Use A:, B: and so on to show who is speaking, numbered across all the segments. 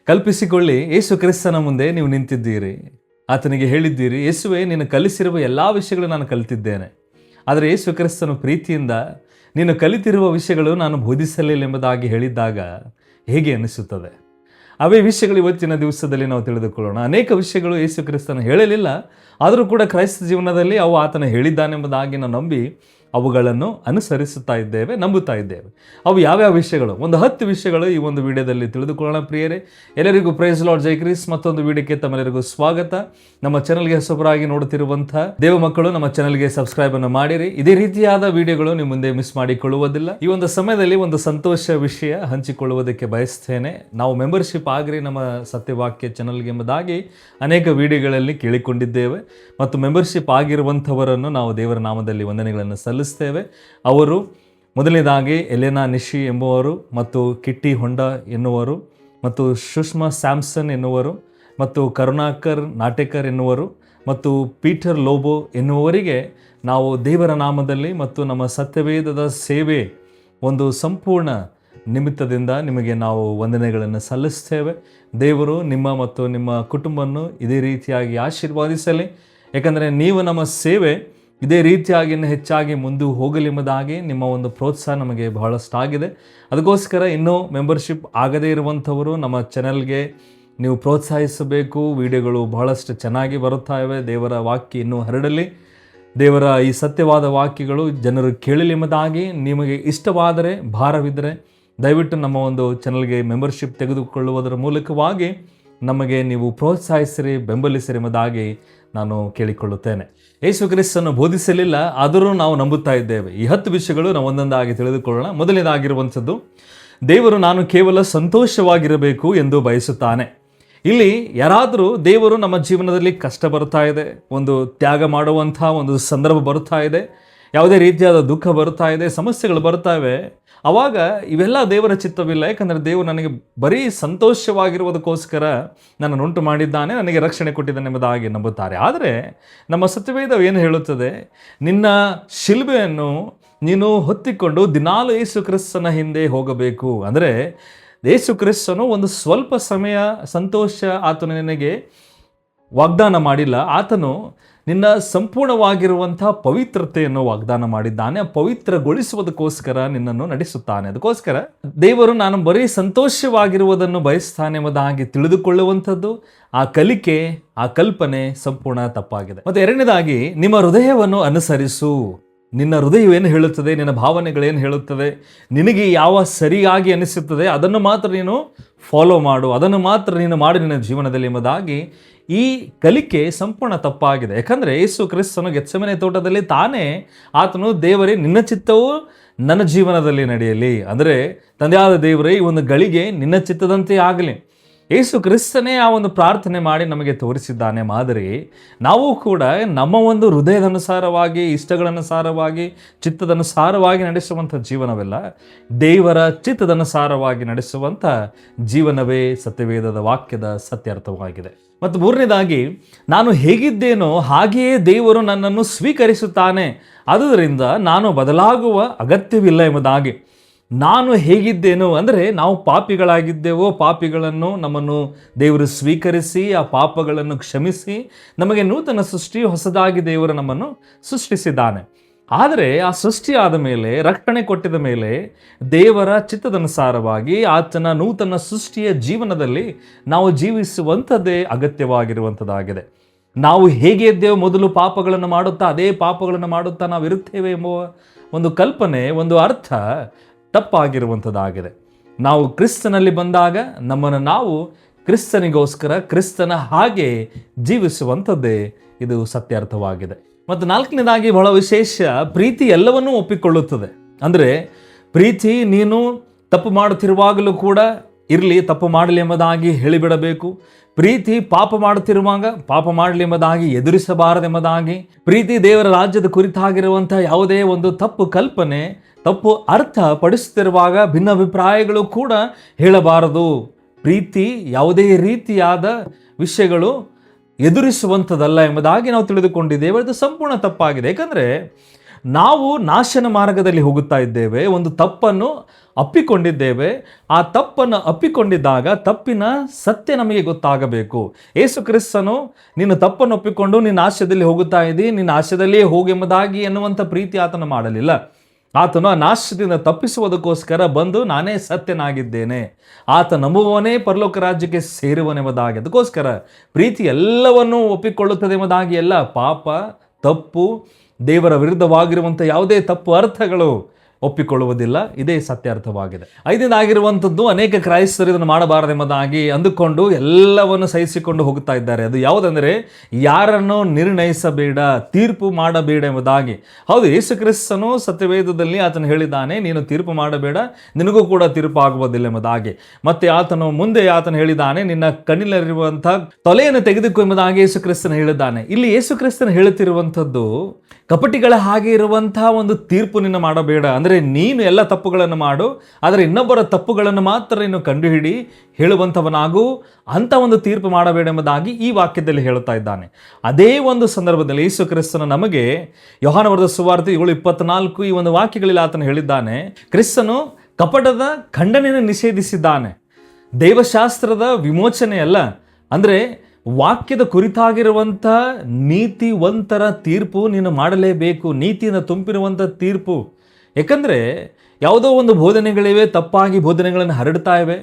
A: ಕಲ್ಪಿಸಿಕೊಳ್ಳಿ, ಯೇಸು ಕ್ರಿಸ್ತನ ಮುಂದೆ ನೀವು ನಿಂತಿದ್ದೀರಿ. ಆತನಿಗೆ ಹೇಳಿದ್ದೀರಿ, ಯೇಸುವೆ ನೀನು ಕಲಿಸಿರುವ ಎಲ್ಲ ವಿಷಯಗಳು ನಾನು ಕಲಿತಿದ್ದೇನೆ. ಆದರೆ ಯೇಸು ಕ್ರಿಸ್ತನು ಪ್ರೀತಿಯಿಂದ ನೀನು ಕಲಿತಿರುವ ವಿಷಯಗಳು ನಾನು ಬೋಧಿಸಲಿಲ್ಲ ಎಂಬುದಾಗಿ ಹೇಳಿದ್ದಾಗ ಹೇಗೆ ಅನಿಸುತ್ತದೆ? ಅವೇ ವಿಷಯಗಳು ಇವತ್ತಿನ ದಿವಸದಲ್ಲಿ ನಾವು ತಿಳಿದುಕೊಳ್ಳೋಣ. ಅನೇಕ ವಿಷಯಗಳು ಯೇಸು ಕ್ರಿಸ್ತನು ಹೇಳಲಿಲ್ಲ, ಆದರೂ ಕೂಡ ಕ್ರೈಸ್ತ ಜೀವನದಲ್ಲಿ ಅವು ಆತನು ಹೇಳಿದ್ದಾನೆಂಬುದಾಗಿ ನಾವು ನಂಬಿ ಅವುಗಳನ್ನು ಅನುಸರಿಸುತ್ತಾ ಇದ್ದೇವೆ, ನಂಬುತ್ತಾ ಇದ್ದೇವೆ. ಅವು ಯಾವ್ಯಾವ ವಿಷಯಗಳು? ಒಂದು 10 ವಿಷಯಗಳು ಈ ಒಂದು ವಿಡಿಯೋದಲ್ಲಿ ತಿಳಿದುಕೊಳ್ಳೋಣ ಪ್ರಿಯರೇ. ಎಲ್ಲರಿಗೂ ಪ್ರೈಸ್ ಲಾರ್ಡ್, ಜೈ ಕ್ರಿಸ್. ಮತ್ತೊಂದು ವಿಡಿಯೋಕ್ಕೆ ತಮ್ಮೆಲ್ಲರಿಗೂ ಸ್ವಾಗತ. ನಮ್ಮ ಚಾನಲ್ಗೆ ಹೊಸಬರಾಗಿ ನೋಡುತ್ತಿರುವಂಥ ದೇವ ಮಕ್ಕಳು ನಮ್ಮ ಚಾನಲ್ಗೆ ಸಬ್ಸ್ಕ್ರೈಬ್ ಅನ್ನು ಮಾಡಿರಿ. ಇದೇ ರೀತಿಯಾದ ವಿಡಿಯೋಗಳು ನಿಮ್ಮ ಮುಂದೆ ಮಿಸ್ ಮಾಡಿಕೊಳ್ಳುವುದಿಲ್ಲ. ಈ ಒಂದು ಸಮಯದಲ್ಲಿ ಒಂದು ಸಂತೋಷ ವಿಷಯ ಹಂಚಿಕೊಳ್ಳುವುದಕ್ಕೆ ಬಯಸ್ತೇನೆ. ನಾವು ಮೆಂಬರ್ಶಿಪ್ ಆಗ್ರಿ ನಮ್ಮ ಸತ್ಯವಾಕ್ಯ ಚಾನಲ್ಗೆ ಎಂಬುದಾಗಿ ಅನೇಕ ವಿಡಿಯೋಗಳಲ್ಲಿ ಕೇಳಿಕೊಂಡಿದ್ದೇವೆ. ಮತ್ತು ಮೆಂಬರ್ಶಿಪ್ ಆಗಿರುವಂಥವರನ್ನು ನಾವು ದೇವರ ನಾಮದಲ್ಲಿ ವಂದನೆಗಳನ್ನು ಸಲ್ಲಿಸ್ತೇವೆ. ಅವರು ಮೊದಲನೇದಾಗಿ ಎಲೆನಾ ನಿಶಿ ಎಂಬುವರು, ಮತ್ತು ಕಿಟ್ಟಿ ಹೊಂಡ ಎನ್ನುವರು, ಮತ್ತು ಸುಷ್ಮಾ ಸ್ಯಾಮ್ಸನ್ ಎನ್ನುವರು, ಮತ್ತು ಕರುಣಾಕರ್ ನಾಟೇಕರ್ ಎನ್ನುವರು, ಮತ್ತು ಪೀಟರ್ ಲೋಬೋ ಎನ್ನುವವರಿಗೆ ನಾವು ದೇವರ ನಾಮದಲ್ಲಿ ಮತ್ತು ನಮ್ಮ ಸತ್ಯವೇದದ ಸೇವೆ ಒಂದು ಸಂಪೂರ್ಣ ನಿಮಿತ್ತದಿಂದ ನಿಮಗೆ ನಾವು ವಂದನೆಗಳನ್ನು ಸಲ್ಲಿಸ್ತೇವೆ. ದೇವರು ನಿಮ್ಮ ಮತ್ತು ನಿಮ್ಮ ಕುಟುಂಬವನ್ನು ಇದೇ ರೀತಿಯಾಗಿ ಆಶೀರ್ವಾದಿಸಲಿ. ಯಾಕಂದರೆ ನೀವು ನಮ್ಮ ಸೇವೆ ಇದೇ ರೀತಿಯಾಗಿ ಇನ್ನೂ ಹೆಚ್ಚಾಗಿ ಮುಂದೆ ಹೋಗಲಿ ಎಂಬುದಾಗಿ ನಿಮ್ಮ ಒಂದು ಪ್ರೋತ್ಸಾಹ ನಮಗೆ ಬಹಳಷ್ಟಾಗಿದೆ. ಅದಕ್ಕೋಸ್ಕರ ಇನ್ನೂ ಮೆಂಬರ್ಶಿಪ್ ಆಗದೇ ಇರುವಂಥವರು ನಮ್ಮ ಚಾನಲ್ಗೆ ನೀವು ಪ್ರೋತ್ಸಾಹಿಸಬೇಕು. ವಿಡಿಯೋಗಳು ಬಹಳಷ್ಟು ಚೆನ್ನಾಗಿ ಬರುತ್ತಾ ಇವೆ. ದೇವರ ವಾಕ್ಯ ಇನ್ನೂ ಹರಡಲಿ. ದೇವರ ಈ ಸತ್ಯವಾದ ವಾಕ್ಯಗಳು ಜನರು ಕೇಳಲಿ ಎಂಬುದಾಗಿ ನಿಮಗೆ ಇಷ್ಟವಾದರೆ, ಭಾರವಿದ್ದರೆ ದಯವಿಟ್ಟು ನಮ್ಮ ಒಂದು ಚಾನಲ್ಗೆ ಮೆಂಬರ್ಶಿಪ್ ತೆಗೆದುಕೊಳ್ಳುವುದರ ಮೂಲಕವಾಗಿ ನಮಗೆ ನೀವು ಪ್ರೋತ್ಸಾಹಿಸಿರಿ, ಬೆಂಬಲಿಸಿರಿ ಎಂಬುದಾಗಿ ನಾನು ಕೇಳಿಕೊಳ್ಳುತ್ತೇನೆ. ಯೇಸು ಕ್ರಿಸ್ತನು ಬೋಧಿಸಲಿಲ್ಲ, ಆದರೂ ನಾವು ನಂಬುತ್ತಾ ಇದ್ದೇವೆ. ಈ 10 ವಿಷಯಗಳು ನಾವು ಒಂದೊಂದಾಗಿ ತಿಳಿದುಕೊಳ್ಳೋಣ. ಮೊದಲನೇದಾಗಿರುವಂಥದ್ದು, ದೇವರು ನಾನು ಕೇವಲ ಸಂತೋಷವಾಗಿರಬೇಕು ಎಂದು ಬಯಸುತ್ತಾನೆ. ಇಲ್ಲಿ ಯಾರಾದರೂ ದೇವರು ನಮ್ಮ ಜೀವನದಲ್ಲಿ ಕಷ್ಟ ಬರ್ತಾ ಇದೆ, ಒಂದು ತ್ಯಾಗ ಮಾಡುವಂಥ ಒಂದು ಸಂದರ್ಭ ಬರ್ತಾ ಇದೆ, ಯಾವುದೇ ರೀತಿಯಾದ ದುಃಖ ಬರ್ತಾ ಇದೆ, ಸಮಸ್ಯೆಗಳು ಬರ್ತಾವೆ, ಆವಾಗ ಇವೆಲ್ಲ ದೇವರ ಚಿತ್ತವಿಲ್ಲ. ಯಾಕಂದರೆ ದೇವರು ನನಗೆ ಬರೀ ಸಂತೋಷವಾಗಿರುವುದಕ್ಕೋಸ್ಕರ ನನ್ನನ್ನು ಉಂಟು ಮಾಡಿದ್ದಾನೆ, ನನಗೆ ರಕ್ಷಣೆ ಕೊಟ್ಟಿದ್ದಾನೆ ಎಂಬುದಾಗಿ ನಂಬುತ್ತಾರೆ. ಆದರೆ ನಮ್ಮ ಸತ್ಯವೇದ ಏನು ಹೇಳುತ್ತದೆ? ನಿನ್ನ ಶಿಲುಬೆಯನ್ನು ನೀನು ಹೊತ್ತಿಕೊಂಡು ದಿನಾಲು ಯೇಸು ಕ್ರಿಸ್ತನ ಹಿಂದೆ ಹೋಗಬೇಕು. ಅಂದರೆ ಯೇಸು ಕ್ರಿಸ್ತನು ಒಂದು ಸ್ವಲ್ಪ ಸಮಯ ಸಂತೋಷ ಆತನು ನಿನಗೆ ವಾಗ್ದಾನ ಮಾಡಿಲ್ಲ, ಆತನು ನಿನ್ನ ಸಂಪೂರ್ಣವಾಗಿರುವಂಥ ಪವಿತ್ರತೆಯನ್ನು ವಾಗ್ದಾನ ಮಾಡಿದ್ದಾನೆ. ಪವಿತ್ರಗೊಳಿಸುವುದಕ್ಕೋಸ್ಕರ ನಿನ್ನನ್ನು ನಡೆಸುತ್ತಾನೆ. ಅದಕ್ಕೋಸ್ಕರ ದೇವರು ನಾನು ಬರೀ ಸಂತೋಷವಾಗಿರುವುದನ್ನು ಬಯಸ್ತಾನೆ ಎಂಬುದಾಗಿ ತಿಳಿದುಕೊಳ್ಳುವಂಥದ್ದು, ಆ ಕಲಿಕೆ, ಆ ಕಲ್ಪನೆ ಸಂಪೂರ್ಣ ತಪ್ಪಾಗಿದೆ. ಮತ್ತು ಎರಡನೇದಾಗಿ, ನಿಮ್ಮ ಹೃದಯವನ್ನು ಅನುಸರಿಸು. ನಿನ್ನ ಹೃದಯವೇನು ಹೇಳುತ್ತದೆ, ನಿನ್ನ ಭಾವನೆಗಳೇನು ಹೇಳುತ್ತದೆ, ನಿನಗೆ ಯಾವ ಸರಿಯಾಗಿ ಅನಿಸುತ್ತದೆ ಅದನ್ನು ಮಾತ್ರ ನೀನು ಫಾಲೋ ಮಾಡು, ಅದನ್ನು ಮಾತ್ರ ನೀನು ಮಾಡು ನಿನ್ನ ಜೀವನದಲ್ಲಿ ಎಂಬುದಾಗಿ ಈ ಕಲಿಕೆ ಸಂಪೂರ್ಣ ತಪ್ಪಾಗಿದೆ. ಯಾಕಂದರೆ ಯೇಸು ಕ್ರಿಸ್ತನು ಗೆತ್ಸೆಮನೆ ತೋಟದಲ್ಲಿ ತಾನೇ ಆತನು, ದೇವರೇ ನಿನ್ನ ಚಿತ್ತವು ನನ್ನ ಜೀವನದಲ್ಲಿ ನಡೆಯಲಿ, ಅಂದರೆ ತಂದೆಯಾದ ದೇವರೇ ಈ ಒಂದು ಗಳಿಗೆ ನಿನ್ನ ಚಿತ್ತದಂತೆ ಆಗಲಿ. ಯೇಸು ಕ್ರಿಸ್ತನೇ ಆ ಒಂದು ಪ್ರಾರ್ಥನೆ ಮಾಡಿ ನಮಗೆ ತೋರಿಸಿದ್ದಾನೆ ಮಾದರಿ. ನಾವು ಕೂಡ ನಮ್ಮ ಒಂದು ಹೃದಯದನುಸಾರವಾಗಿ, ಇಷ್ಟಗಳನುಸಾರವಾಗಿ, ಚಿತ್ತದನುಸಾರವಾಗಿ ನಡೆಸುವಂಥ ಜೀವನವೆಲ್ಲ, ದೇವರ ಚಿತ್ತದನುಸಾರವಾಗಿ ನಡೆಸುವಂಥ ಜೀವನವೇ ಸತ್ಯವೇದದ ವಾಕ್ಯದ ಸತ್ಯಾರ್ಥವಾಗಿದೆ. ಮತ್ತು ಮೂರನೇದಾಗಿ, ನಾನು ಹೇಗಿದ್ದೇನೋ ಹಾಗೆಯೇ ದೇವರು ನನ್ನನ್ನು ಸ್ವೀಕರಿಸುತ್ತಾನೆ, ಆದುದರಿಂದ ನಾನು ಬದಲಾಗುವ ಅಗತ್ಯವಿಲ್ಲ ಎಂಬುದಾಗಿ. ನಾನು ಹೇಗಿದ್ದೇನೋ ಅಂದರೆ ನಾವು ಪಾಪಿಗಳಾಗಿದ್ದೇವೋ, ಪಾಪಿಗಳನ್ನು ನಮ್ಮನ್ನು ದೇವರು ಸ್ವೀಕರಿಸಿ ಆ ಪಾಪಗಳನ್ನು ಕ್ಷಮಿಸಿ ನಮಗೆ ನೂತನ ಸೃಷ್ಟಿ, ಹೊಸದಾಗಿ ದೇವರು ನಮ್ಮನ್ನು ಸೃಷ್ಟಿಸಿದ್ದಾನೆ. ಆದರೆ ಆ ಸೃಷ್ಟಿಯಾದ ಮೇಲೆ, ರಕ್ಷಣೆ ಕೊಟ್ಟಿದ ಮೇಲೆ, ದೇವರ ಚಿತ್ತದನುಸಾರವಾಗಿ ಆತನ ನೂತನ ಸೃಷ್ಟಿಯ ಜೀವನದಲ್ಲಿ ನಾವು ಜೀವಿಸುವಂಥದ್ದೇ ಅಗತ್ಯವಾಗಿರುವಂಥದ್ದಾಗಿದೆ. ನಾವು ಹೇಗೆ ಇದ್ದೇವೆ ಮೊದಲು ಪಾಪಗಳನ್ನು ಮಾಡುತ್ತಾ ಅದೇ ಪಾಪಗಳನ್ನು ಮಾಡುತ್ತಾ ನಾವು ಇರುತ್ತೇವೆ ಎಂಬುವ ಒಂದು ಕಲ್ಪನೆ, ಒಂದು ಅರ್ಥ ತಪ್ಪಾಗಿರುವಂಥದ್ದಾಗಿದೆ. ನಾವು ಕ್ರಿಸ್ತನಲ್ಲಿ ಬಂದಾಗ ನಮ್ಮನ್ನು ನಾವು ಕ್ರಿಸ್ತನಿಗೋಸ್ಕರ, ಕ್ರಿಸ್ತನ ಹಾಗೆ ಜೀವಿಸುವಂಥದ್ದೇ ಇದು ಸತ್ಯಾರ್ಥವಾಗಿದೆ. ಮತ್ತು ನಾಲ್ಕನೇದಾಗಿ, ಬಹಳ ವಿಶೇಷ, ಪ್ರೀತಿ ಎಲ್ಲವನ್ನೂ ಒಪ್ಪಿಕೊಳ್ಳುತ್ತದೆ. ಅಂದರೆ ಪ್ರೀತಿ ನೀನು ತಪ್ಪು ಮಾಡುತ್ತಿರುವಾಗಲೂ ಕೂಡ ಇರಲಿ, ತಪ್ಪು ಮಾಡಲಿ ಎಂಬುದಾಗಿ ಹೇಳಿಬಿಡಬೇಕು. ಪ್ರೀತಿ ಪಾಪ ಮಾಡುತ್ತಿರುವಾಗ ಪಾಪ ಮಾಡಲಿ ಎಂಬುದಾಗಿ ಎದುರಿಸಬಾರದೆಂಬುದಾಗಿ. ಪ್ರೀತಿ ದೇವರ ರಾಜ್ಯದ ಕುರಿತಾಗಿರುವಂಥ ಯಾವುದೇ ಒಂದು ತಪ್ಪು ಕಲ್ಪನೆ, ತಪ್ಪು ಅರ್ಥ ಪಡಿಸುತ್ತಿರುವಾಗ ಭಿನ್ನಾಭಿಪ್ರಾಯಗಳು ಕೂಡ ಹೇಳಬಾರದು. ಪ್ರೀತಿ ಯಾವುದೇ ರೀತಿಯಾದ ವಿಷಯಗಳು ಎದುರಿಸುವಂಥದ್ದಲ್ಲ ಎಂಬುದಾಗಿ ನಾವು ತಿಳಿದುಕೊಂಡಿದ್ದೇವೆ. ಅದು ಸಂಪೂರ್ಣ ತಪ್ಪಾಗಿದೆ. ಯಾಕಂದರೆ ನಾವು ನಾಶನ ಮಾರ್ಗದಲ್ಲಿ ಹೋಗುತ್ತಾ ಇದ್ದೇವೆ, ಒಂದು ತಪ್ಪನ್ನು ಅಪ್ಪಿಕೊಂಡಿದ್ದೇವೆ. ಆ ತಪ್ಪನ್ನು ಅಪ್ಪಿಕೊಂಡಿದ್ದಾಗ ತಪ್ಪಿನ ಸತ್ಯ ನಮಗೆ ಗೊತ್ತಾಗಬೇಕು. ಯೇಸು ಕ್ರಿಸ್ತನು ನೀನು ತಪ್ಪನ್ನು ಒಪ್ಪಿಕೊಂಡು ನಿನ್ನ ನಾಶದಲ್ಲಿ ಹೋಗುತ್ತಾ ಇದ್ದಿ, ನಿನ್ನ ನಾಶದಲ್ಲಿಯೇ ಹೋಗೆಂಬುದಾಗಿ ಎನ್ನುವಂಥ ಪ್ರೀತಿ ಆತನು ಮಾಡಲಿಲ್ಲ. ಆತನು ಆ ನಾಶದಿಂದ ತಪ್ಪಿಸುವುದಕ್ಕೋಸ್ಕರ ಬಂದು ನಾನೇ ಸತ್ಯನಾಗಿದ್ದೇನೆ, ಆತ ನಂಬುವವನೇ ಪರಲೋಕ ರಾಜ್ಯಕ್ಕೆ ಸೇರುವನೆಂಬುದಾಗಿ. ಅದಕ್ಕೋಸ್ಕರ ಪ್ರೀತಿ ಎಲ್ಲವನ್ನೂ ಒಪ್ಪಿಕೊಳ್ಳುತ್ತದೆ ಎಂಬುದಾಗಿ ಎಲ್ಲ ಪಾಪ, ತಪ್ಪು, ದೇವರ ವಿರುದ್ಧವಾಗಿರುವಂಥ ಯಾವುದೇ ತಪ್ಪು ಅರ್ಥಗಳು ಒಪ್ಪಿಕೊಳ್ಳುವುದಿಲ್ಲ. ಇದೇ ಸತ್ಯಾರ್ಥವಾಗಿದೆ. ಐದನೇದಾಗಿರುವಂಥದ್ದು, ಅನೇಕ ಕ್ರೈಸ್ತರು ಇದನ್ನು ಮಾಡಬಾರದೆಂಬುದಾಗಿ ಅಂದುಕೊಂಡು ಎಲ್ಲವನ್ನು ಸಹಿಸಿಕೊಂಡು ಹೋಗುತ್ತಾ ಇದ್ದಾರೆ. ಅದು ಯಾವುದಂದರೆ, ಯಾರನ್ನು ನಿರ್ಣಯಿಸಬೇಡ, ತೀರ್ಪು ಮಾಡಬೇಡ ಎಂಬುದಾಗಿ. ಹೌದು, ಯೇಸು ಕ್ರಿಸ್ತನು ಸತ್ಯವೇದದಲ್ಲಿ ಆತನು ಹೇಳಿದ್ದಾನೆ, ನೀನು ತೀರ್ಪು ಮಾಡಬೇಡ, ನಿನಗೂ ಕೂಡ ತೀರ್ಪು ಆಗುವುದಿಲ್ಲ ಎಂಬುದಾಗಿ. ಮತ್ತೆ ಆತನು ಮುಂದೆ ಹೇಳಿದ್ದಾನೆ, ನಿನ್ನ ಕಣ್ಣಿನಲ್ಲಿರುವಂಥ ತೊಲೆಯನ್ನು ತೆಗೆದುಕೊ ಎಂಬುದಾಗಿ ಯೇಸು ಕ್ರಿಸ್ತನು ಹೇಳಿದ್ದಾನೆ. ಇಲ್ಲಿ ಯೇಸು ಕ್ರಿಸ್ತನು ಹೇಳುತ್ತಿರುವಂಥದ್ದು, ಕಪಟಿಗಳ ಹಾಗೆ ಇರುವಂತಹ ಒಂದು ತೀರ್ಪು ನಿನ್ನ ಮಾಡಬೇಡ. ಅಂದರೆ ನೀನು ಎಲ್ಲ ತಪ್ಪುಗಳನ್ನು ಮಾಡು, ಆದರೆ ಇನ್ನೊಬ್ಬರ ತಪ್ಪುಗಳನ್ನು ಮಾತ್ರ ನೀನು ಕಂಡುಹಿಡಿ ಹೇಳುವಂಥವನಾಗು, ಅಂಥ ಒಂದು ತೀರ್ಪು ಮಾಡಬೇಡ ಎಂಬುದಾಗಿ ಈ ವಾಕ್ಯದಲ್ಲಿ ಹೇಳುತ್ತಾ ಇದ್ದಾನೆ. ಅದೇ ಒಂದು ಸಂದರ್ಭದಲ್ಲಿ ಯೇಸು ಕ್ರಿಸ್ತನು ನಮಗೆ ಯೋಹಾನ ಬರೆದ ಸುವಾರ್ತೆ 7:24 ಈ ಒಂದು ವಾಕ್ಯಗಳಲ್ಲಿ ಆತನು ಹೇಳಿದ್ದಾನೆ, ಕ್ರಿಸ್ತನು ಕಪಟದ ಖಂಡನೆಯನ್ನು ನಿಷೇಧಿಸಿದ್ದಾನೆ. ದೈವಶಾಸ್ತ್ರದ ವಿಮೋಚನೆ ಅಲ್ಲ, ಅಂದರೆ ವಾಕ್ಯದ ಕುರಿತಾಗಿರುವಂಥ ನೀತಿವಂತರ ತೀರ್ಪು ನೀನು ಮಾಡಲೇಬೇಕು, ನೀತಿಯನ್ನು ತುಂಬಿರುವಂಥ ತೀರ್ಪು. ಯಾಕಂದರೆ ಯಾವುದೋ ಒಂದು ಬೋಧನೆಗಳಿವೆ, ತಪ್ಪಾಗಿ ಬೋಧನೆಗಳನ್ನು ಹರಡ್ತಾ ಇವೆ,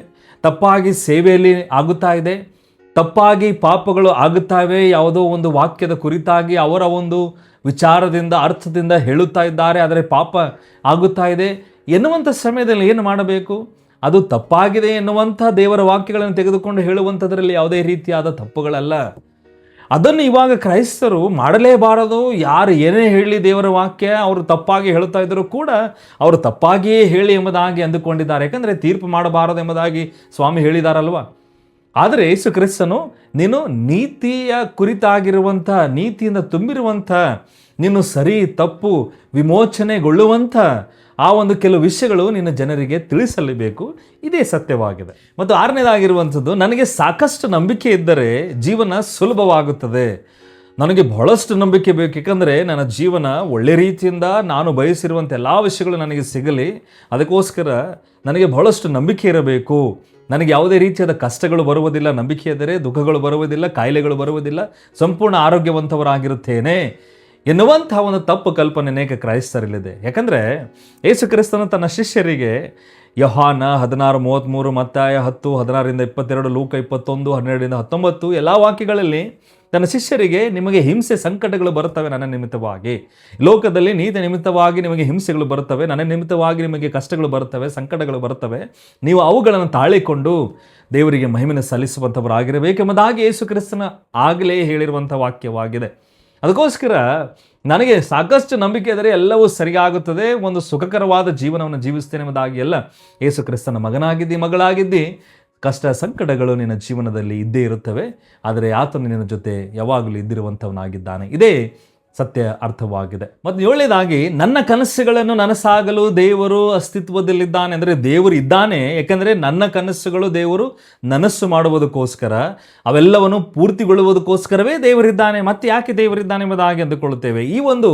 A: ತಪ್ಪಾಗಿ ಸೇವೆಯಲ್ಲಿ ಆಗುತ್ತಾ ಇದೆ, ತಪ್ಪಾಗಿ ಪಾಪಗಳು ಆಗುತ್ತಾ ಇವೆ, ಯಾವುದೋ ಒಂದು ವಾಕ್ಯದ ಕುರಿತಾಗಿ ಅವರ ಒಂದು ವಿಚಾರದಿಂದ ಅರ್ಥದಿಂದ ಹೇಳುತ್ತಾ ಇದ್ದಾರೆ, ಆದರೆ ಪಾಪ ಆಗುತ್ತಾ ಇದೆ ಎನ್ನುವಂಥ ಸಮಯದಲ್ಲಿ ಏನು ಮಾಡಬೇಕು? ಅದು ತಪ್ಪಾಗಿದೆ ಎನ್ನುವಂಥ ದೇವರ ವಾಕ್ಯಗಳನ್ನು ತೆಗೆದುಕೊಂಡು ಹೇಳುವಂಥದ್ರಲ್ಲಿ ಯಾವುದೇ ರೀತಿಯಾದ ತಪ್ಪುಗಳಲ್ಲ. ಅದನ್ನು ಇವಾಗ ಕ್ರೈಸ್ತರು ಮಾಡಲೇಬಾರದು. ಯಾರು ಏನೇ ಹೇಳಿ ದೇವರ ವಾಕ್ಯ ಅವರು ತಪ್ಪಾಗಿ ಹೇಳ್ತಾ ಇದ್ದರೂ ಕೂಡ ಅವರು ತಪ್ಪಾಗಿಯೇ ಹೇಳಿ ಎಂಬುದಾಗಿ ಅಂದುಕೊಂಡಿದ್ದಾರೆ. ಯಾಕಂದರೆ ತೀರ್ಪು ಮಾಡಬಾರದು ಎಂಬುದಾಗಿ ಸ್ವಾಮಿ ಹೇಳಿದಾರಲ್ವ. ಆದರೆ ಯೇಸು ಕ್ರಿಸ್ತನು ನೀನು ನೀತಿಯ ಕುರಿತಾಗಿರುವಂಥ, ನೀತಿಯಿಂದ ತುಂಬಿರುವಂಥ, ನೀನು ಸರಿ ತಪ್ಪು ವಿಮೋಚನೆಗೊಳ್ಳುವಂಥ ಆ ಒಂದು ಕೆಲವು ವಿಷಯಗಳು ನಿನ್ನ ಜನರಿಗೆ ತಿಳಿಸಲೇಬೇಕು. ಇದೇ ಸತ್ಯವಾಗಿದೆ. ಮತ್ತು ಆರನೇದಾಗಿರುವಂಥದ್ದು, ನನಗೆ ಸಾಕಷ್ಟು ನಂಬಿಕೆ ಇದ್ದರೆ ಜೀವನ ಸುಲಭವಾಗುತ್ತದೆ. ನನಗೆ ಬಹಳಷ್ಟು ನಂಬಿಕೆ ಬೇಕು, ಯಾಕಂದರೆ ನನ್ನ ಜೀವನ ಒಳ್ಳೆ ರೀತಿಯಿಂದ ನಾನು ಬಯಸಿರುವಂಥ ಎಲ್ಲ ವಿಷಯಗಳು ನನಗೆ ಸಿಗಲಿ. ಅದಕ್ಕೋಸ್ಕರ ನನಗೆ ಬಹಳಷ್ಟು ನಂಬಿಕೆ ಇರಬೇಕು. ನನಗೆ ಯಾವುದೇ ರೀತಿಯಾದ ಕಷ್ಟಗಳು ಬರುವುದಿಲ್ಲ, ನಂಬಿಕೆ ಇದ್ದರೆ ದುಃಖಗಳು ಬರುವುದಿಲ್ಲ, ಕಾಯಿಲೆಗಳು ಬರುವುದಿಲ್ಲ, ಸಂಪೂರ್ಣ ಆರೋಗ್ಯವಂತವರಾಗಿರುತ್ತೇನೆ ಎನ್ನುವಂಥ ಒಂದು ತಪ್ಪು ಕಲ್ಪನೆ ಅನೇಕ ಕ್ರೈಸ್ತರಲ್ಲಿದೆ. ಯಾಕಂದರೆ ಯೇಸು ಕ್ರಿಸ್ತನು ತನ್ನ ಶಿಷ್ಯರಿಗೆ ಯೋಹಾನ 16:33, ಮತ್ತಾಯ 10:16-22, ಲೂಕ 21:12-19 ಎಲ್ಲ ವಾಕ್ಯಗಳಲ್ಲಿ ತನ್ನ ಶಿಷ್ಯರಿಗೆ, ನಿಮಗೆ ಹಿಂಸೆ ಸಂಕಟಗಳು ಬರುತ್ತವೆ ನನ್ನ ನಿಮಿತ್ತವಾಗಿ, ಲೋಕದಲ್ಲಿ ನೀತಿ ನಿಮಿತ್ತವಾಗಿ ನಿಮಗೆ ಹಿಂಸೆಗಳು ಬರುತ್ತವೆ, ನನ್ನ ನಿಮಿತ್ತವಾಗಿ ನಿಮಗೆ ಕಷ್ಟಗಳು ಬರುತ್ತವೆ, ಸಂಕಟಗಳು ಬರುತ್ತವೆ, ನೀವು ಅವುಗಳನ್ನು ತಾಳಿಕೊಂಡು ದೇವರಿಗೆ ಮಹಿಮೆಯನ್ನು ಸಲ್ಲಿಸುವಂಥವರಾಗಿರಬೇಕೆಂಬುದಾಗಿ ಯೇಸು ಕ್ರಿಸ್ತನ ಆಗಲೇ ಹೇಳಿರುವಂಥ ವಾಕ್ಯವಾಗಿದೆ. ಅದಕ್ಕೋಸ್ಕರ ನನಗೆ ಸಾಕಷ್ಟು ನಂಬಿಕೆ ಇದ್ದರೆ ಎಲ್ಲವೂ ಸರಿಯಾಗುತ್ತದೆ, ಒಂದು ಸುಖಕರವಾದ ಜೀವನವನ್ನು ಜೀವಿಸ್ತೇನೆ ಎಂಬುದಾಗಿ ಎಲ್ಲ. ಯೇಸು ಕ್ರಿಸ್ತನ ಮಗನಾಗಿದ್ದಿ, ಮಗಳಾಗಿದ್ದಿ, ಕಷ್ಟ ಸಂಕಟಗಳು ನಿನ್ನ ಜೀವನದಲ್ಲಿ ಇದ್ದೇ ಇರುತ್ತವೆ, ಆದರೆ ಆತನು ನಿನ್ನ ಜೊತೆ ಯಾವಾಗಲೂ ಇದ್ದಿರುವಂಥವನಾಗಿದ್ದಾನೆ. ಇದೇ ಸತ್ಯ ಅರ್ಥವಾಗಿದೆ. ಮತ್ತು 7ನೇದಾಗಿ, ನನ್ನ ಕನಸುಗಳನ್ನು ನನಸಾಗಲು ದೇವರು ಅಸ್ತಿತ್ವದಲ್ಲಿದ್ದಾನೆ. ಅಂದರೆ ದೇವರು ಇದ್ದಾನೆ, ಯಾಕೆಂದರೆ ನನ್ನ ಕನಸುಗಳು ದೇವರು ನನಸ್ಸು ಮಾಡುವುದಕ್ಕೋಸ್ಕರ, ಅವೆಲ್ಲವನ್ನು ಪೂರ್ತಿಗೊಳ್ಳುವುದಕ್ಕೋಸ್ಕರವೇ ದೇವರಿದ್ದಾನೆ. ಮತ್ತೆ ಯಾಕೆ ದೇವರಿದ್ದಾನೆ ಎಂಬುದಾಗಿ ಅಂದುಕೊಳ್ಳುತ್ತೇವೆ. ಈ ಒಂದು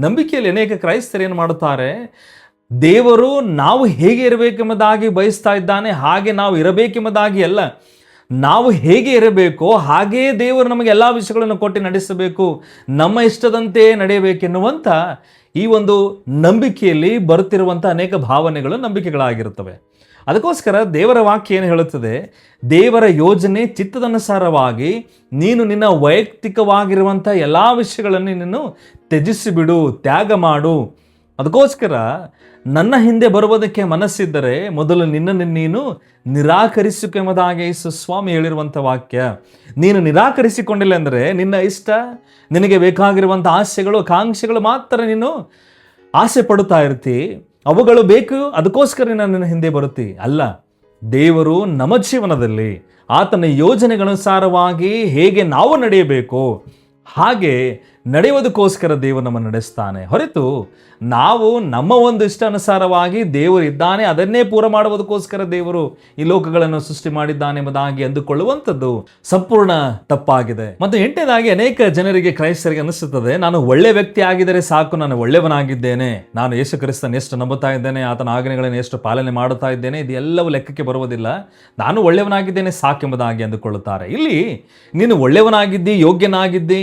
A: ನಂಬಿಕೆಯಲ್ಲಿ ಅನೇಕ ಕ್ರೈಸ್ತರು ಏನು ಮಾಡುತ್ತಾರೆ, ದೇವರು ನಾವು ಹೇಗೆ ಇರಬೇಕೆಂಬುದಾಗಿ ಬಯಸ್ತಾ ಇದ್ದಾನೆ, ಹಾಗೆ ನಾವು ಇರಬೇಕೆಂಬುದಾಗಿ ಅಲ್ಲ, ನಾವು ಹೇಗೆ ಇರಬೇಕೋ ಹಾಗೆಯೇ ದೇವರು ನಮಗೆ ಎಲ್ಲ ವಿಷಯಗಳನ್ನು ಕೊಟ್ಟು ನಡೆಸಬೇಕು, ನಮ್ಮ ಇಷ್ಟದಂತೆ ನಡೆಯಬೇಕೆನ್ನುವಂಥ ಈ ಒಂದು ನಂಬಿಕೆಯಲ್ಲಿ ಬರುತ್ತಿರುವಂಥ ಅನೇಕ ಭಾವನೆಗಳು, ನಂಬಿಕೆಗಳಾಗಿರುತ್ತವೆ. ಅದಕ್ಕೋಸ್ಕರ ದೇವರ ವಾಕ್ಯ ಏನು ಹೇಳುತ್ತದೆ, ದೇವರ ಯೋಜನೆ ಚಿತ್ತದನುಸಾರವಾಗಿ ನೀನು ನಿನ್ನ ವೈಯಕ್ತಿಕವಾಗಿರುವಂಥ ಎಲ್ಲ ವಿಷಯಗಳನ್ನು ನೀನು ತ್ಯಜಿಸಿಬಿಡು, ತ್ಯಾಗ ಮಾಡು. ಅದಕ್ಕೋಸ್ಕರ ನನ್ನ ಹಿಂದೆ ಬರುವುದಕ್ಕೆ ಮನಸ್ಸಿದ್ದರೆ ಮೊದಲು ನಿನ್ನನ್ನು ನೀನು ನಿರಾಕರಿಸಿಕೊ ಎಂಬುದಾಗಿ ಯೇಸು ಸ್ವಾಮಿ ಹೇಳಿರುವಂಥ ವಾಕ್ಯ. ನೀನು ನಿರಾಕರಿಸಿಕೊಂಡಿಲ್ಲ ಅಂದರೆ ನಿನ್ನ ಇಷ್ಟ, ನಿನಗೆ ಬೇಕಾಗಿರುವಂಥ ಆಸೆಗಳು ಆಕಾಂಕ್ಷೆಗಳು ಮಾತ್ರ ನೀನು ಆಸೆ ಪಡುತ್ತಾ ಇರ್ತಿ, ಅವುಗಳು ಬೇಕು, ಅದಕ್ಕೋಸ್ಕರ ನಿನ್ನ ಹಿಂದೆ ಬರುತ್ತಿ. ಅಲ್ಲ, ದೇವರು ನಮ್ಮ ಜೀವನದಲ್ಲಿ ಆತನ ಯೋಜನೆಗನುಸಾರವಾಗಿ ಹೇಗೆ ನಾವು ನಡೆಯಬೇಕು ಹಾಗೆ ನಡೆಯುವುದಕ್ಕೋಸ್ಕರ ದೇವರು ನಮ್ಮನ್ನು ನಡೆಸ್ತಾನೆ. ಹೊರತು ನಾವು ನಮ್ಮ ಒಂದು ಇಷ್ಟಾನುಸಾರವಾಗಿ ದೇವರು ಇದ್ದಾನೆ, ಅದನ್ನೇ ಪೂರ ಮಾಡುವುದಕ್ಕೋಸ್ಕರ ದೇವರು ಈ ಲೋಕಗಳನ್ನು ಸೃಷ್ಟಿ ಮಾಡಿದ್ದಾನೆ ಎಂಬುದಾಗಿ ಅಂದುಕೊಳ್ಳುವಂಥದ್ದು ಸಂಪೂರ್ಣ ತಪ್ಪಾಗಿದೆ. ಮತ್ತು 8ನೇದಾಗಿ, ಅನೇಕ ಜನರಿಗೆ, ಕ್ರೈಸ್ತರಿಗೆ ಅನಿಸುತ್ತದೆ, ನಾನು ಒಳ್ಳೆ ವ್ಯಕ್ತಿ ಆಗಿದ್ದರೆ ಸಾಕು, ನಾನು ಒಳ್ಳೆಯವನಾಗಿದ್ದೇನೆ, ನಾನು ಯೇಸು ಕ್ರಿಸ್ತನ ಎಷ್ಟು ನಂಬುತ್ತಾ ಇದ್ದೇನೆ, ಆತನ ಆಜ್ಞೆಗಳನ್ನು ಎಷ್ಟು ಪಾಲನೆ ಮಾಡುತ್ತಾ ಇದ್ದೇನೆ, ಇದೆಲ್ಲವೂ ಲೆಕ್ಕಕ್ಕೆ ಬರುವುದಿಲ್ಲ, ನಾನು ಒಳ್ಳೆಯವನಾಗಿದ್ದೇನೆ ಸಾಕೆಂಬುದಾಗಿ ಅಂದುಕೊಳ್ಳುತ್ತಾರೆ. ಇಲ್ಲಿ ನೀನು ಒಳ್ಳೆಯವನಾಗಿದ್ದಿ, ಯೋಗ್ಯನಾಗಿದ್ದಿ,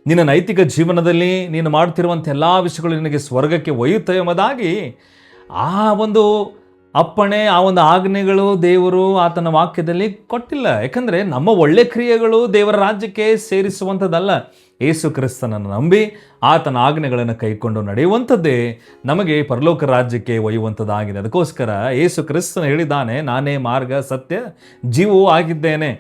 A: ನಿನ್ನ ನೈತಿಕ ಜೀವನದಲ್ಲಿ ನೀನು ಮಾಡ್ತಿರುವಂಥ ಎಲ್ಲ ವಿಷಯಗಳು ನಿನಗೆ ಸ್ವರ್ಗಕ್ಕೆ ಒಯ್ಯುತ್ತವೆ ಎಂಬುದಾಗಿ ಆ ಒಂದು ಅಪ್ಪಣೆ, ಆ ಒಂದು ಆಜ್ಞೆಗಳು ದೇವರು ಆತನ ವಾಕ್ಯದಲ್ಲಿ ಕೊಟ್ಟಿಲ್ಲ. ಯಾಕಂದರೆ ನಮ್ಮ ಒಳ್ಳೆ ಕ್ರಿಯೆಗಳು ದೇವರ ರಾಜ್ಯಕ್ಕೆ ಸೇರಿಸುವಂಥದ್ದಲ್ಲ. ಯೇಸು ಕ್ರಿಸ್ತನನ್ನು ನಂಬಿ ಆತನ ಆಜ್ಞೆಗಳನ್ನು ಕೈಕೊಂಡು ನಡೆಯುವಂಥದ್ದೇ ನಮಗೆ ಪರಲೋಕ ರಾಜ್ಯಕ್ಕೆ ಒಯ್ಯುವಂಥದ್ದಾಗಿದೆ. ಅದಕ್ಕೋಸ್ಕರ ಯೇಸು ಕ್ರಿಸ್ತನು ಹೇಳಿದ್ದಾನೆ, ನಾನೇ ಮಾರ್ಗ, ಸತ್ಯ, ಜೀವವೂ ಆಗಿದ್ದೇನೆ,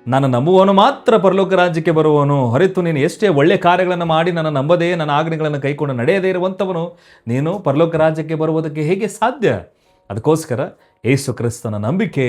A: ನಾನು ನಂಬುವವನು ಮಾತ್ರ ಪರಲೋಕ ರಾಜ್ಯಕ್ಕೆ ಬರುವವನು. ಹೊರತು ನೀನು ಎಷ್ಟೇ ಒಳ್ಳೆ ಕಾರ್ಯಗಳನ್ನು ಮಾಡಿ ನನ್ನ ನಂಬದೇ, ನನ್ನ ಆಜ್ಞೆಗಳನ್ನು ಕೈಕೊಂಡು ನಡೆಯದೇ ಇರುವಂಥವನು ನೀನು ಪರಲೋಕ ರಾಜ್ಯಕ್ಕೆ ಬರುವುದಕ್ಕೆ ಹೇಗೆ ಸಾಧ್ಯ? ಅದಕ್ಕೋಸ್ಕರ ಯೇಸು ಕ್ರಿಸ್ತನ ನಂಬಿಕೆ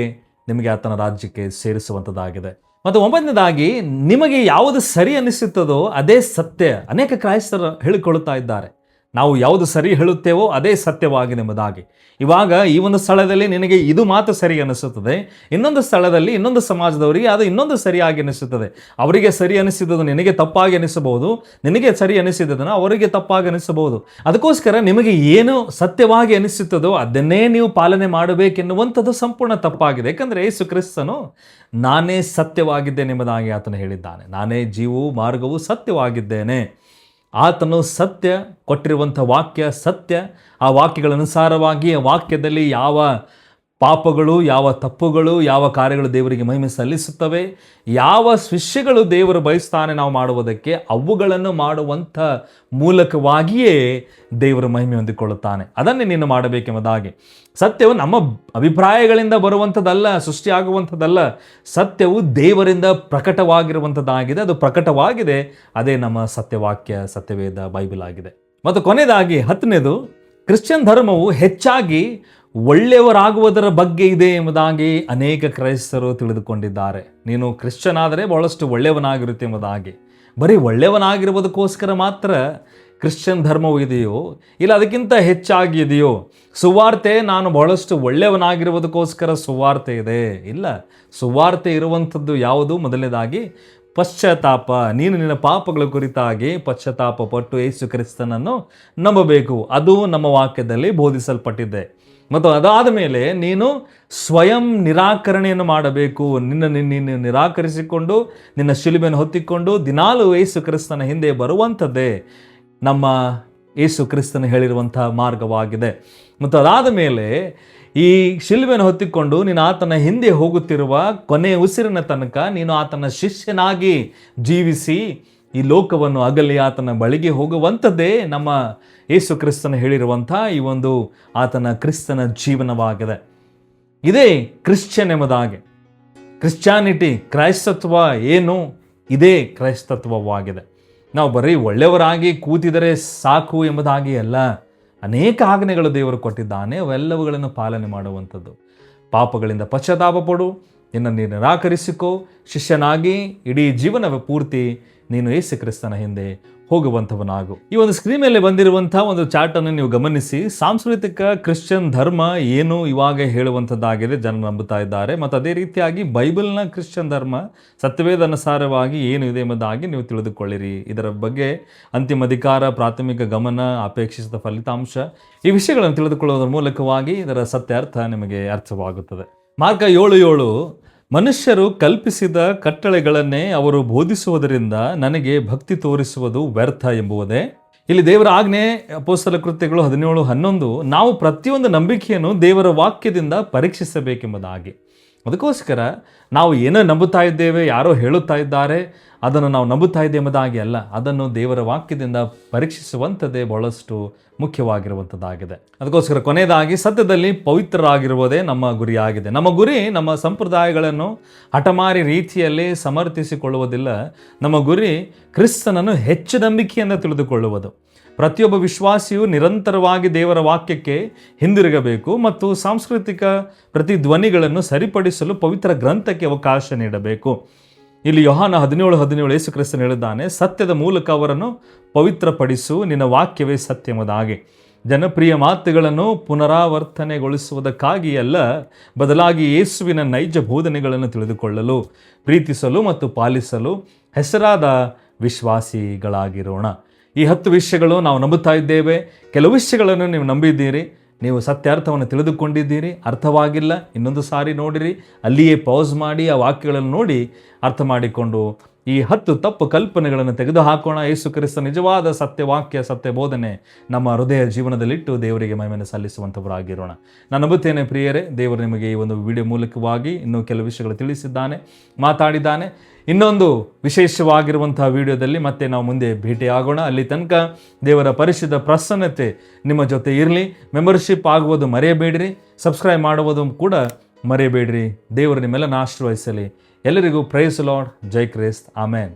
A: ನಿಮಗೆ ಆತನ ರಾಜ್ಯಕ್ಕೆ ಸೇರಿಸುವಂಥದ್ದಾಗಿದೆ. ಮತ್ತು 9ನೇದಾಗಿ, ನಿಮಗೆ ಯಾವುದು ಸರಿ ಅನಿಸುತ್ತದೋ ಅದೇ ಸತ್ಯ. ಅನೇಕ ಕ್ರೈಸ್ತರು ಹೇಳಿಕೊಳ್ಳುತ್ತಾ ಇದ್ದಾರೆ, ನಾವು ಯಾವುದು ಸರಿ ಹೇಳುತ್ತೇವೋ ಅದೇ ಸತ್ಯವಾಗಿದೆ ಎಂಬುದಾಗಿ. ಇವಾಗ ಈ ಒಂದು ಸ್ಥಳದಲ್ಲಿ ನಿನಗೆ ಇದು ಮಾತು ಸರಿ ಅನಿಸುತ್ತದೆ, ಇನ್ನೊಂದು ಸ್ಥಳದಲ್ಲಿ ಇನ್ನೊಂದು ಸಮಾಜದವರಿಗೆ ಅದು ಇನ್ನೊಂದು ಸರಿಯಾಗಿ ಅನಿಸುತ್ತದೆ. ಅವರಿಗೆ ಸರಿ ಅನಿಸಿದ್ದು ನಿನಗೆ ತಪ್ಪಾಗಿ ಅನಿಸಬಹುದು, ನಿನಗೆ ಸರಿ ಅನಿಸಿದ್ದನ್ನು ಅವರಿಗೆ ತಪ್ಪಾಗಿ ಅನಿಸಬಹುದು. ಅದಕ್ಕೋಸ್ಕರ ನಿಮಗೆ ಏನು ಸತ್ಯವಾಗಿ ಅನಿಸುತ್ತದೋ ಅದನ್ನೇ ನೀವು ಪಾಲನೆ ಮಾಡಬೇಕೆನ್ನುವಂಥದ್ದು ಸಂಪೂರ್ಣ ತಪ್ಪಾಗಿದೆ. ಯಾಕಂದರೆ ಯೇಸು ಕ್ರಿಸ್ತನು ನಾನೇ ಸತ್ಯವಾಗಿದ್ದೇನೆ ಎಂಬುದಾಗಿ ಆತನು ಹೇಳಿದ್ದಾನೆ. ನಾನೇ ಜೀವವು, ಮಾರ್ಗವು, ಸತ್ಯವಾಗಿದ್ದೇನೆ. ಆತನು ಸತ್ಯ, ಕೊಟ್ಟಿರುವಂಥ ವಾಕ್ಯ ಸತ್ಯ. ಆ ವಾಕ್ಯಗಳ ಅನುಸಾರವಾಗಿ ಆ ವಾಕ್ಯದಲ್ಲಿ ಯಾವ ಪಾಪಗಳು, ಯಾವ ತಪ್ಪುಗಳು, ಯಾವ ಕಾರ್ಯಗಳು ದೇವರಿಗೆ ಮಹಿಮೆ ಸಲ್ಲಿಸುತ್ತವೆ, ಯಾವ ವಿಷಯಗಳು ದೇವರು ಬಯಸ್ತಾನೆ ನಾವು ಮಾಡುವುದಕ್ಕೆ, ಅವುಗಳನ್ನು ಮಾಡುವಂಥ ಮೂಲಕವಾಗಿಯೇ ದೇವರು ಮಹಿಮೆ ಹೊಂದಿಕೊಳ್ಳುತ್ತಾನೆ. ಅದನ್ನೇ ನೀನು ಮಾಡಬೇಕೆಂಬುದಾಗಿ. ಸತ್ಯವು ನಮ್ಮ ಅಭಿಪ್ರಾಯಗಳಿಂದ ಬರುವಂಥದ್ದಲ್ಲ, ಸೃಷ್ಟಿಯಾಗುವಂಥದ್ದಲ್ಲ. ಸತ್ಯವು ದೇವರಿಂದ ಪ್ರಕಟವಾಗಿರುವಂಥದ್ದಾಗಿದೆ. ಅದು ಪ್ರಕಟವಾಗಿದೆ, ಅದೇ ನಮ್ಮ ಸತ್ಯವಾಕ್ಯ, ಸತ್ಯವೇದ, ಬೈಬಲ್ ಆಗಿದೆ. ಮತ್ತು ಕೊನೆಯದಾಗಿ 10ನೇದು, ಕ್ರಿಶ್ಚಿಯನ್ ಧರ್ಮವು ಹೆಚ್ಚಾಗಿ ಒಳ್ಳೆಯವರಾಗುವುದರ ಬಗ್ಗೆ ಇದೆ ಎಂಬುದಾಗಿ ಅನೇಕ ಕ್ರೈಸ್ತರು ತಿಳಿದುಕೊಂಡಿದ್ದಾರೆ. ನೀನು ಕ್ರಿಶ್ಚಿಯನ್ ಆದರೆ ಬಹಳಷ್ಟು ಒಳ್ಳೆಯವನಾಗಿರುತ್ತೆ ಎಂಬುದಾಗಿ. ಬರೀ ಒಳ್ಳೆಯವನಾಗಿರುವುದಕ್ಕೋಸ್ಕರ ಮಾತ್ರ ಕ್ರಿಶ್ಚಿಯನ್ ಧರ್ಮವು ಇದೆಯೋ, ಇಲ್ಲ ಅದಕ್ಕಿಂತ ಹೆಚ್ಚಾಗಿ ಇದೆಯೋ? ಸುವಾರ್ತೆ, ನಾನು ಬಹಳಷ್ಟು ಒಳ್ಳೆಯವನಾಗಿರುವುದಕ್ಕೋಸ್ಕರ ಸುವಾರ್ತೆ ಇದೆ? ಇಲ್ಲ. ಸುವಾರ್ತೆ ಇರುವಂಥದ್ದು ಯಾವುದು? ಮೊದಲನೇದಾಗಿ ಪಶ್ಚಾತ್ತಾಪ. ನೀನು ನಿನ್ನ ಪಾಪಗಳ ಕುರಿತಾಗಿ ಪಶ್ಚಾತ್ತಾಪ ಪಟ್ಟು ಯೇಸು ಕ್ರಿಸ್ತನನ್ನು ನಂಬಬೇಕು. ಅದು ನಮ್ಮ ವಾಕ್ಯದಲ್ಲಿ ಬೋಧಿಸಲ್ಪಟ್ಟಿದೆ. ಮತ್ತು ಅದಾದ ಮೇಲೆ ನೀನು ಸ್ವಯಂ ನಿರಾಕರಣೆಯನ್ನು ಮಾಡಬೇಕು. ನಿನ್ನ ನಿರಾಕರಿಸಿಕೊಂಡು ನಿನ್ನ ಶಿಲುಬೆಯನ್ನು ಹೊತ್ತಿಕೊಂಡು ದಿನಾಲು ಯೇಸು ಕ್ರಿಸ್ತನ ಹಿಂದೆ ಬರುವಂಥದ್ದೇ ನಮ್ಮ ಯೇಸು ಕ್ರಿಸ್ತನ ಹೇಳಿರುವಂಥ ಮಾರ್ಗವಾಗಿದೆ. ಮತ್ತು ಅದಾದ ಮೇಲೆ ಈ ಶಿಲುಬೆಯನ್ನು ಹೊತ್ತಿಕೊಂಡು ನೀನು ಆತನ ಹಿಂದೆ ಹೋಗುತ್ತಿರುವ ಕೊನೆ ಉಸಿರಿನ ತನಕ ನೀನು ಆತನ ಶಿಷ್ಯನಾಗಿ ಜೀವಿಸಿ ಈ ಲೋಕವನ್ನು ಅಗಲಿ ಆತನ ಬಳಿಗೆ ಹೋಗುವಂಥದ್ದೇ ನಮ್ಮ ಯೇಸು ಕ್ರಿಸ್ತನ ಹೇಳಿರುವಂಥ ಈ ಒಂದು ಆತನ ಕ್ರಿಸ್ತನ ಜೀವನವಾಗಿದೆ. ಇದೇ ಕ್ರಿಶ್ಚಿಯನ್ ಎಂಬುದಾಗಿ. ಕ್ರಿಶ್ಚಾನಿಟಿ, ಕ್ರೈಸ್ತತ್ವ ಏನು? ಇದೇ ಕ್ರೈಸ್ತತ್ವವಾಗಿದೆ. ನಾವು ಬರೀ ಒಳ್ಳೆಯವರಾಗಿ ಕೂತಿದರೆ ಸಾಕು ಎಂಬುದಾಗಿ ಅಲ್ಲ. ಅನೇಕ ಆಜ್ಞೆಗಳು ದೇವರು ಕೊಟ್ಟಿದ್ದಾನೆ, ಅವೆಲ್ಲವುಗಳನ್ನು ಪಾಲನೆ ಮಾಡುವಂಥದ್ದು. ಪಾಪಗಳಿಂದ ಪಶ್ಚಾತ್ತಾಪ ಪಡು, ನಿನ್ನನ್ನು ನೀನು ನಿರಾಕರಿಸಿಕೋ, ಶಿಷ್ಯನಾಗಿ ಇಡೀ ಜೀವನ ಪೂರ್ತಿ ನೀನು ಯೇಸು ಕ್ರಿಸ್ತನ ಹಿಂದೆ ಹೋಗುವಂಥವನಾಗು. ಈ ಒಂದು ಸ್ಕ್ರೀನ್ ಮೇಲೆ ಬಂದಿರುವಂಥ ಒಂದು ಚಾರ್ಟನ್ನು ನೀವು ಗಮನಿಸಿ. ಸಾಂಸ್ಕೃತಿಕ ಕ್ರಿಶ್ಚಿಯನ್ ಧರ್ಮ ಏನು ಇವಾಗ ಹೇಳುವಂಥದ್ದಾಗಿದೆ, ಜನ ನಂಬುತ್ತಾ ಇದ್ದಾರೆ. ಮತ್ತು ಅದೇ ರೀತಿಯಾಗಿ ಬೈಬಲ್ನ ಕ್ರಿಶ್ಚಿಯನ್ ಧರ್ಮ ಸತ್ಯವೇದ ಅನುಸಾರವಾಗಿ ಏನು ಇದೆ ಎಂಬುದಾಗಿ ನೀವು ತಿಳಿದುಕೊಳ್ಳಿರಿ. ಇದರ ಬಗ್ಗೆ ಅಂತಿಮ ಅಧಿಕಾರ, ಪ್ರಾಥಮಿಕ ಗಮನ, ಅಪೇಕ್ಷಿಸಿದ ಫಲಿತಾಂಶ, ಈ ವಿಷಯಗಳನ್ನು ತಿಳಿದುಕೊಳ್ಳುವುದರ ಮೂಲಕವಾಗಿ ಇದರ ಸತ್ಯ ಅರ್ಥ ನಿಮಗೆ ಅರ್ಥವಾಗುತ್ತದೆ. ಮಾರ್ಕ 7:7, ಮನುಷ್ಯರು ಕಲ್ಪಿಸಿದ ಕಟ್ಟಳೆಗಳನ್ನೇ ಅವರು ಬೋಧಿಸುವುದರಿಂದ ನನಗೆ ಭಕ್ತಿ ತೋರಿಸುವುದು ವ್ಯರ್ಥ ಎಂಬುವುದೇ. ಇಲ್ಲಿ ದೇವರ ಆಜ್ಞೆ, ಅಪೊಸ್ತಲ ಕೃತ್ಯಗಳು 17:11, ನಾವು ಪ್ರತಿಯೊಂದು ನಂಬಿಕೆಯನ್ನು ದೇವರ ವಾಕ್ಯದಿಂದ ಪರೀಕ್ಷಿಸಬೇಕೆಂಬುದಾಗಿ. ಅದಕ್ಕೋಸ್ಕರ ನಾವು ಏನೋ ನಂಬುತ್ತಾ ಇದ್ದೇವೆ, ಯಾರೋ ಹೇಳುತ್ತಾ ಇದ್ದಾರೆ, ಅದನ್ನು ನಾವು ನಂಬುತ್ತಾ ಇದ್ದೇವೆ ಎಂಬುದಾಗಿ ಅಲ್ಲ. ಅದನ್ನು ದೇವರ ವಾಕ್ಯದಿಂದ ಪರೀಕ್ಷಿಸುವಂಥದ್ದೇ ಬಹಳಷ್ಟು ಮುಖ್ಯವಾಗಿರುವಂಥದ್ದಾಗಿದೆ. ಅದಕ್ಕೋಸ್ಕರ ಕೊನೆಯದಾಗಿ ಸತ್ಯದಲ್ಲಿ ಪವಿತ್ರರಾಗಿರುವುದೇ ನಮ್ಮ ಗುರಿಯಾಗಿದೆ. ನಮ್ಮ ಗುರಿ ನಮ್ಮ ಸಂಪ್ರದಾಯಗಳನ್ನು ಹಠಮಾರಿ ರೀತಿಯಲ್ಲಿ ಸಮರ್ಥಿಸಿಕೊಳ್ಳುವುದಿಲ್ಲ. ನಮ್ಮ ಗುರಿ ಕ್ರಿಸ್ತನನ್ನು ಹೆಚ್ಚು ನಂಬಿಕೆಯಿಂದ ತಿಳಿದುಕೊಳ್ಳುವುದು. ಪ್ರತಿಯೊಬ್ಬ ವಿಶ್ವಾಸಿಯು ನಿರಂತರವಾಗಿ ದೇವರ ವಾಕ್ಯಕ್ಕೆ ಹಿಂದಿರುಗಬೇಕು ಮತ್ತು ಸಾಂಸ್ಕೃತಿಕ ಪ್ರತಿಧ್ವನಿಗಳನ್ನು ಸರಿಪಡಿಸಲು ಪವಿತ್ರ ಗ್ರಂಥಕ್ಕೆ ಅವಕಾಶ ನೀಡಬೇಕು. ಇಲ್ಲಿ ಯೋಹಾನ 17:17 ಯೇಸು ಕ್ರಿಸ್ತನು ಹೇಳಿದ್ದಾನೆ, ಸತ್ಯದ ಮೂಲಕ ಅವರನ್ನು ಪವಿತ್ರಪಡಿಸು, ನಿನ್ನ ವಾಕ್ಯವೇ ಸತ್ಯಮದಾಗೆ. ಜನಪ್ರಿಯ ಮಾತುಗಳನ್ನು ಪುನರಾವರ್ತನೆಗೊಳಿಸುವುದಕ್ಕಾಗಿ ಅಲ್ಲ, ಬದಲಾಗಿ ಯೇಸುವಿನ ನೈಜ ಬೋಧನೆಗಳನ್ನು ತಿಳಿದುಕೊಳ್ಳಲು, ಪ್ರೀತಿಸಲು ಮತ್ತು ಪಾಲಿಸಲು ಹೆಸರಾದ ವಿಶ್ವಾಸಿಗಳಾಗಿರೋಣ. ಈ 10 ವಿಷಯಗಳು ನಾವು ನಂಬುತ್ತಾ ಇದ್ದೇವೆ. ಕೆಲವು ವಿಷಯಗಳನ್ನು ನೀವು ನಂಬಿದ್ದೀರಿ, ನೀವು ಸತ್ಯಾರ್ಥವನ್ನು ತಿಳಿದುಕೊಂಡಿದ್ದೀರಿ, ಅರ್ಥವಾಗಿಲ್ಲ, ಇನ್ನೊಂದು ಸಾರಿ ನೋಡಿರಿ, ಅಲ್ಲಿಯೇ ಪಾಸ್ ಮಾಡಿ ಆ ವಾಕ್ಯಗಳನ್ನು ನೋಡಿ ಅರ್ಥ ಮಾಡಿಕೊಂಡು ಈ 10 ತಪ್ಪು ಕಲ್ಪನೆಗಳನ್ನು ತೆಗೆದುಹಾಕೋಣ. ಯೇಸು ಕ್ರಿಸ್ತ ನಿಜವಾದ ಸತ್ಯವಾಕ್ಯ, ಸತ್ಯ ಬೋಧನೆ ನಮ್ಮ ಹೃದಯ ಜೀವನದಲ್ಲಿಟ್ಟು ದೇವರಿಗೆ ಮಹಿಮೆಯನ್ನು ಸಲ್ಲಿಸುವಂಥವರಾಗಿರೋಣ. ನಾನು ನಂಬುತ್ತೇನೆ ಪ್ರಿಯರೇ, ದೇವರು ನಿಮಗೆ ಈ ಒಂದು ವಿಡಿಯೋ ಮೂಲಕವಾಗಿ ಇನ್ನೂ ಕೆಲವು ವಿಷಯಗಳು ತಿಳಿಸಿದ್ದಾನೆ, ಮಾತಾಡಿದ್ದಾನೆ. ಇನ್ನೊಂದು ವಿಶೇಷವಾಗಿರುವಂತಹ ವಿಡಿಯೋದಲ್ಲಿ ಮತ್ತೆ ನಾವು ಮುಂದೆ ಭೇಟಿಯಾಗೋಣ. ಅಲ್ಲಿ ತನಕ ದೇವರ ಪರಿಶುದ್ಧ ಪ್ರಸನ್ನತೆ ನಿಮ್ಮ ಜೊತೆ ಇರಲಿ. ಮೆಂಬರ್ಶಿಪ್ ಆಗುವುದು ಮರೆಯಬೇಡಿರಿ, ಸಬ್ಸ್ಕ್ರೈಬ್ ಮಾಡುವುದು ಕೂಡ ಮರೆಯಬೇಡಿರಿ. ದೇವರು ನಿಮ್ಮೆಲ್ಲನ ಆಶೀರ್ವದಿಸಲಿ. ಎಲ್ಲರಿಗೂ ಪ್ರೈಸ್ ಲಾರ್ಡ್, ಜೈ ಕ್ರಿಸ್ತ, ಆಮೆನ್.